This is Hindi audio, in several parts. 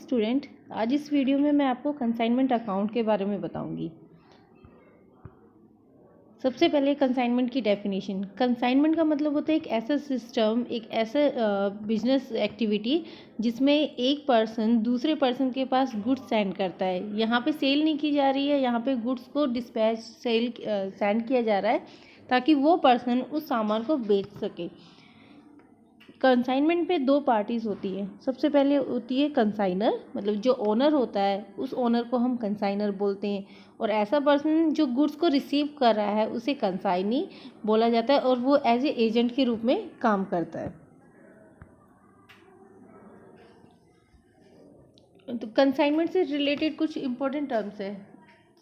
स्टूडेंट, आज इस वीडियो में मैं आपको कंसाइनमेंट अकाउंट के बारे में बताऊंगी। सबसे पहले कंसाइनमेंट की डेफिनेशन। कंसाइनमेंट का मतलब होता है एक ऐसा सिस्टम, एक ऐसा बिजनेस एक्टिविटी जिसमें एक पर्सन दूसरे पर्सन के पास गुड्स सेंड करता है। यहाँ पे सेल नहीं की जा रही है, यहाँ पे गुड्स को डिस्पैच सेंड किया जा रहा है ताकि वो पर्सन उस सामान को बेच सके। कंसाइनमेंट पे दो पार्टीज़ होती है। सबसे पहले होती है कंसाइनर, मतलब जो ओनर होता है उस ओनर को हम कंसाइनर बोलते हैं, और ऐसा पर्सन जो गुड्स को रिसीव कर रहा है उसे कंसाइनी बोला जाता है, और वो एज ए एजेंट के रूप में काम करता है। तो कंसाइनमेंट से रिलेटेड कुछ इंपॉर्टेंट टर्म्स है।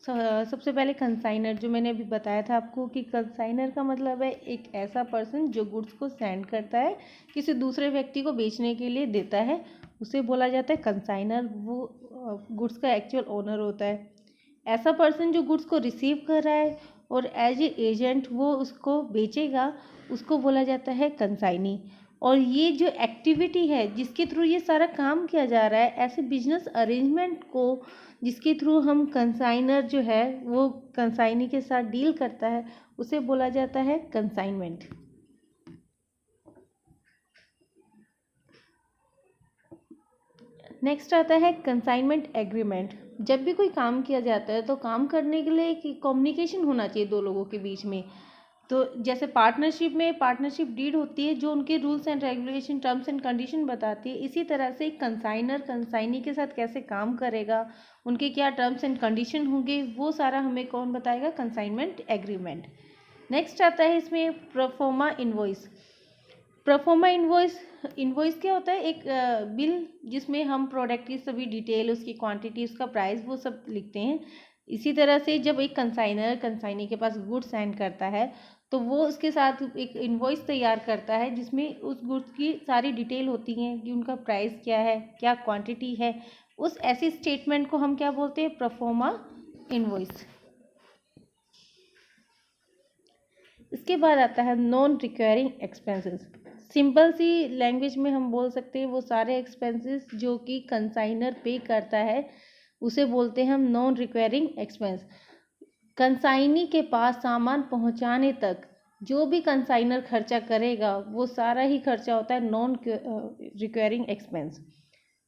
सबसे पहले कंसाइनर, जो मैंने अभी बताया था आपको कि कंसाइनर का मतलब है एक ऐसा पर्सन जो गुड्स को सेंड करता है, किसी दूसरे व्यक्ति को बेचने के लिए देता है, उसे बोला जाता है कंसाइनर। वो गुड्स का एक्चुअल ओनर होता है। ऐसा पर्सन जो गुड्स को रिसीव कर रहा है और एज ए एजेंट वो उसको बेचेगा, उसको बोला जाता है कंसाइनी। और ये जो एक्टिविटी है जिसके थ्रू ये सारा काम किया जा रहा है, ऐसे बिजनेस अरेंजमेंट को जिसके थ्रू हम कंसाइनर जो है वो कंसाइनी के साथ डील करता है, उसे बोला जाता है कंसाइनमेंट। नेक्स्ट आता है कंसाइनमेंट एग्रीमेंट। जब भी कोई काम किया जाता है तो काम करने के लिए एक कम्युनिकेशन होना चाहिए दो लोगों के बीच में। तो जैसे पार्टनरशिप में पार्टनरशिप डीड होती है जो उनके rules and regulation, terms and condition बताती है, इसी तरह से कंसाइनर कंसाइनी के साथ कैसे काम करेगा, उनके क्या टर्म्स एंड कंडीशन होंगे, वो सारा हमें कौन बताएगा? Consignment agreement. नेक्स्ट आता है इसमें प्रोफोर्मा इनवॉइस। प्रोफोर्मा इनवॉइस क्या होता है? एक बिल जिसमें हम प्रोडक्ट की सभी डिटेल, उसकी क्वांटिटी, उसका प्राइस, वो सब लिखते हैं। इसी तरह से जब एक कंसाइनर कंसाइनी के पास गुड्स सेंड करता है तो वो उसके साथ एक इनवॉइस तैयार करता है जिसमें उस गुड्स की सारी डिटेल होती हैं कि उनका प्राइस क्या है, क्या क्वांटिटी है। उस ऐसी स्टेटमेंट को हम क्या बोलते हैं? Proforma invoice. इसके बाद आता है नॉन रिक्वायरिंग एक्सपेंसेस। सिंपल सी लैंग्वेज में हम बोल सकते हैं वो सारे एक्सपेंसेस जो कि कंसाइनर पे करता है उसे बोलते हैं हम नॉन रिक्वायरिंग एक्सपेंस। कंसाइनी के पास सामान पहुंचाने तक जो भी कंसाइनर खर्चा करेगा वो सारा ही खर्चा होता है नॉन रिक्वायरिंग एक्सपेंस।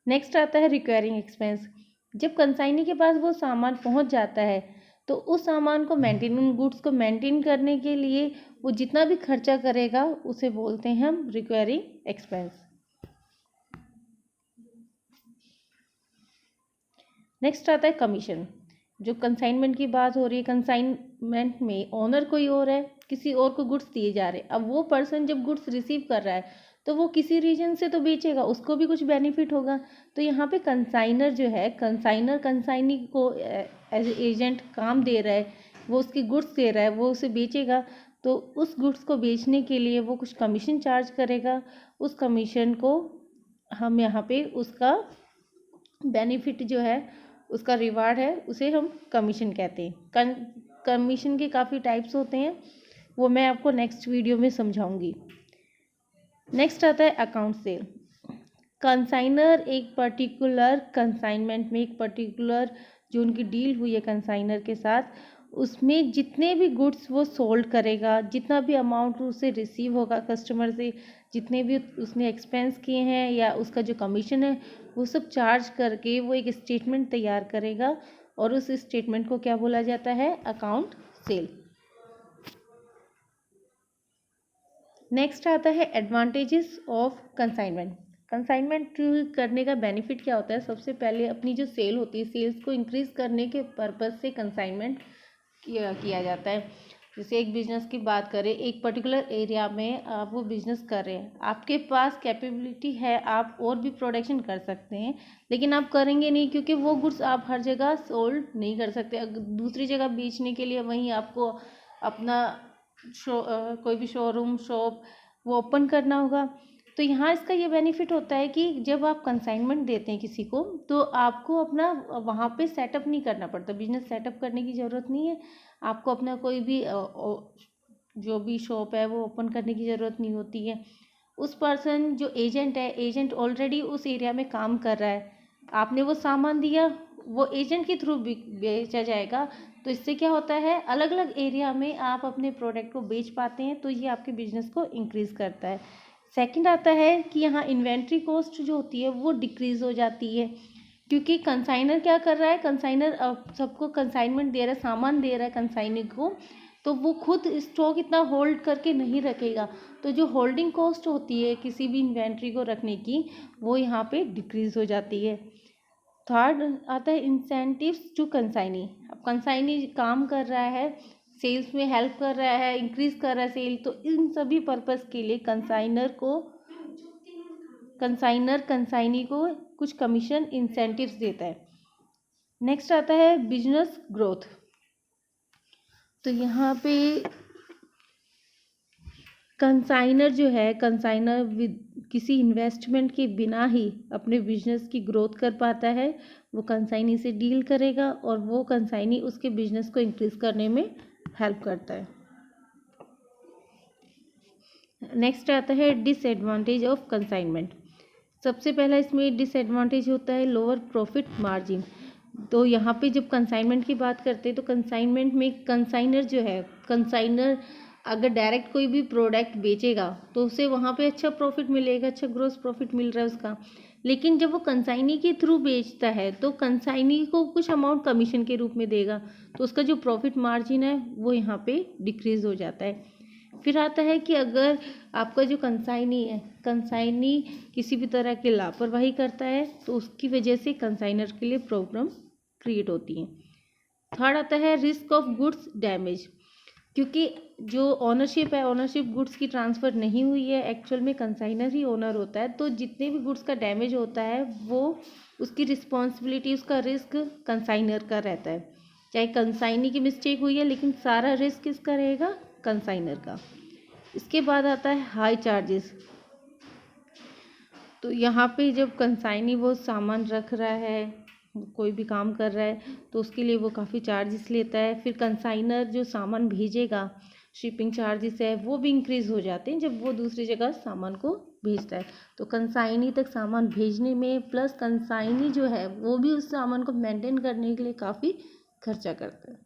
नेक्स्ट आता है रिक्वायरिंग एक्सपेंस। जब कंसाइनी के पास वो सामान पहुंच जाता है तो उस सामान को मेंटेन, उन गुड्स को मेंटेन करने के लिए वो जितना भी खर्चा करेगा उसे बोलते हैं हम रिक्वायरिंग एक्सपेंस। नेक्स्ट आता है कमीशन। जो कंसाइनमेंट की बात हो रही है, कंसाइनमेंट में ओनर कोई और है, किसी और को गुड्स दिए जा रहे हैं। अब वो पर्सन जब गुड्स रिसीव कर रहा है तो वो किसी रीजन से तो बेचेगा, उसको भी कुछ बेनिफिट होगा। तो यहाँ पे कंसाइनर जो है, कंसाइनर कंसाइनी को एज एजेंट काम दे रहा है, वो उसकी गुड्स दे रहा है, वो उसे बेचेगा। तो उस गुड्स को बेचने के लिए वो कुछ कमीशन चार्ज करेगा। उस कमीशन को हम यहाँ पे उसका बेनिफिट जो है, उसका रिवार्ड है, उसे हम कमीशन कहते हैं। कमीशन के काफ़ी टाइप्स होते हैं, वो मैं आपको नेक्स्ट वीडियो में समझाऊंगी। नेक्स्ट आता है अकाउंट सेल। कंसाइनर एक पर्टिकुलर कंसाइनमेंट में, एक पर्टिकुलर जो उनकी डील हुई है कंसाइनर के साथ, उसमें जितने भी गुड्स वो सोल्ड करेगा, जितना भी अमाउंट उसे रिसीव होगा कस्टमर से, जितने भी उसने एक्सपेंस किए हैं या उसका जो कमीशन है, वो सब चार्ज करके वो एक स्टेटमेंट तैयार करेगा, और उस स्टेटमेंट को क्या बोला जाता है? Account cell. नेक्स्ट आता है एडवांटेजेस ऑफ कंसाइनमेंट। कंसाइनमेंट करने का बेनिफिट क्या होता है? सबसे पहले अपनी जो सेल होती है, सेल्स को इंक्रीज करने के पर्पस से कंसाइनमेंट किया जाता है। जैसे एक बिजनेस की बात करें, एक पर्टिकुलर एरिया में आप वो बिजनेस कर रहे हैं, आपके पास कैपेबिलिटी है, आप और भी प्रोडक्शन कर सकते हैं, लेकिन आप करेंगे नहीं क्योंकि वो गुड्स आप हर जगह सोल्ड नहीं कर सकते। दूसरी जगह बेचने के लिए वहीं आपको अपना कोई भी शोरूम, शॉप वो ओपन करना होगा। तो यहाँ इसका ये बेनिफिट होता है कि जब आप कंसाइनमेंट देते हैं किसी को तो आपको अपना वहाँ पे सेटअप नहीं करना पड़ता, बिजनेस सेटअप करने की ज़रूरत नहीं है। आपको अपना कोई भी जो भी शॉप है वो ओपन करने की ज़रूरत नहीं होती है। उस पर्सन जो एजेंट है, एजेंट ऑलरेडी उस एरिया में काम कर रहा है, आपने वो सामान दिया, वो एजेंट के थ्रू बेचा जाएगा, तो इससे क्या होता है, अलग अलग एरिया में आप अपने प्रोडक्ट को बेच पाते हैं, तो ये आपके बिजनेस को इंक्रीज़ करता है। सेकंड आता है कि यहाँ इन्वेंट्री कॉस्ट जो होती है वो डिक्रीज़ हो जाती है, क्योंकि कंसाइनर क्या कर रहा है, कंसाइनर सबको कंसाइनमेंट दे रहा है, सामान दे रहा है कंसाइनर को, तो वो खुद स्टॉक इतना होल्ड करके नहीं रखेगा, तो जो होल्डिंग कॉस्ट होती है किसी भी इन्वेंट्री को रखने की, वो यहाँ पे डिक्रीज़ हो जाती है। थर्ड आता है इंसेंटिव्स टू कंसाइनी। अब कंसाइनी काम कर रहा है, सेल्स में हेल्प कर रहा है, इंक्रीज कर रहा है सेल, तो इन सभी पर्पस के लिए कंसाइनर कंसाइनी को कुछ कमीशन इंसेंटिव्स देता है। नेक्स्ट आता है बिजनेस ग्रोथ। तो यहाँ पे कंसाइनर जो है, कंसाइनर किसी इन्वेस्टमेंट के बिना ही अपने बिजनेस की ग्रोथ कर पाता है। वो कंसाइनी से डील करेगा और वो कंसाइनी उसके बिजनेस को इंक्रीज करने में हेल्प करता है। नेक्स्ट आता है डिसएडवांटेज ऑफ कंसाइनमेंट। सबसे पहला इसमें डिसएडवांटेज होता है लोअर प्रॉफिट मार्जिन। तो यहाँ पे जब कंसाइनमेंट की बात करते हैं तो कंसाइनमेंट में कंसाइनर जो है, कंसाइनर अगर डायरेक्ट कोई भी प्रोडक्ट बेचेगा तो उसे वहाँ पे अच्छा प्रॉफिट मिलेगा, अच्छा ग्रोस प्रॉफिट मिल रहा है उसका। लेकिन जब वो कंसाइनी के थ्रू बेचता है तो कंसाइनी को कुछ अमाउंट कमीशन के रूप में देगा, तो उसका जो प्रॉफिट मार्जिन है वो यहाँ पे डिक्रीज हो जाता है। फिर आता है कि अगर आपका जो कंसाइनी है, कंसाइनी किसी भी तरह की लापरवाही करता है तो उसकी वजह से कंसाइनर के लिए प्रॉब्लम क्रिएट होती है। थर्ड आता है रिस्क ऑफ गुड्स डैमेज। क्योंकि जो ओनरशिप है, ओनरशिप गुड्स की ट्रांसफ़र नहीं हुई है, एक्चुअल में कंसाइनर ही ओनर होता है, तो जितने भी गुड्स का डैमेज होता है वो उसकी रिस्पॉन्सिबिलिटी, उसका रिस्क कंसाइनर का रहता है। चाहे कंसाइनी की मिस्टेक हुई है लेकिन सारा रिस्क किसका रहेगा, कंसाइनर का। इसके बाद आता है हाई चार्जेस। तो यहाँ पे जब कंसाइनी वो सामान रख रहा है, कोई भी काम कर रहा है, तो उसके लिए वो काफ़ी चार्जेस लेता है। फिर कंसाइनर जो सामान भेजेगा, शिपिंग चार्जेस है वो भी इंक्रीज़ हो जाते हैं जब वो दूसरी जगह सामान को भेजता है। तो कंसाइनी तक सामान भेजने में प्लस कंसाइनी जो है वो भी उस सामान को मेंटेन करने के लिए काफ़ी खर्चा करता है।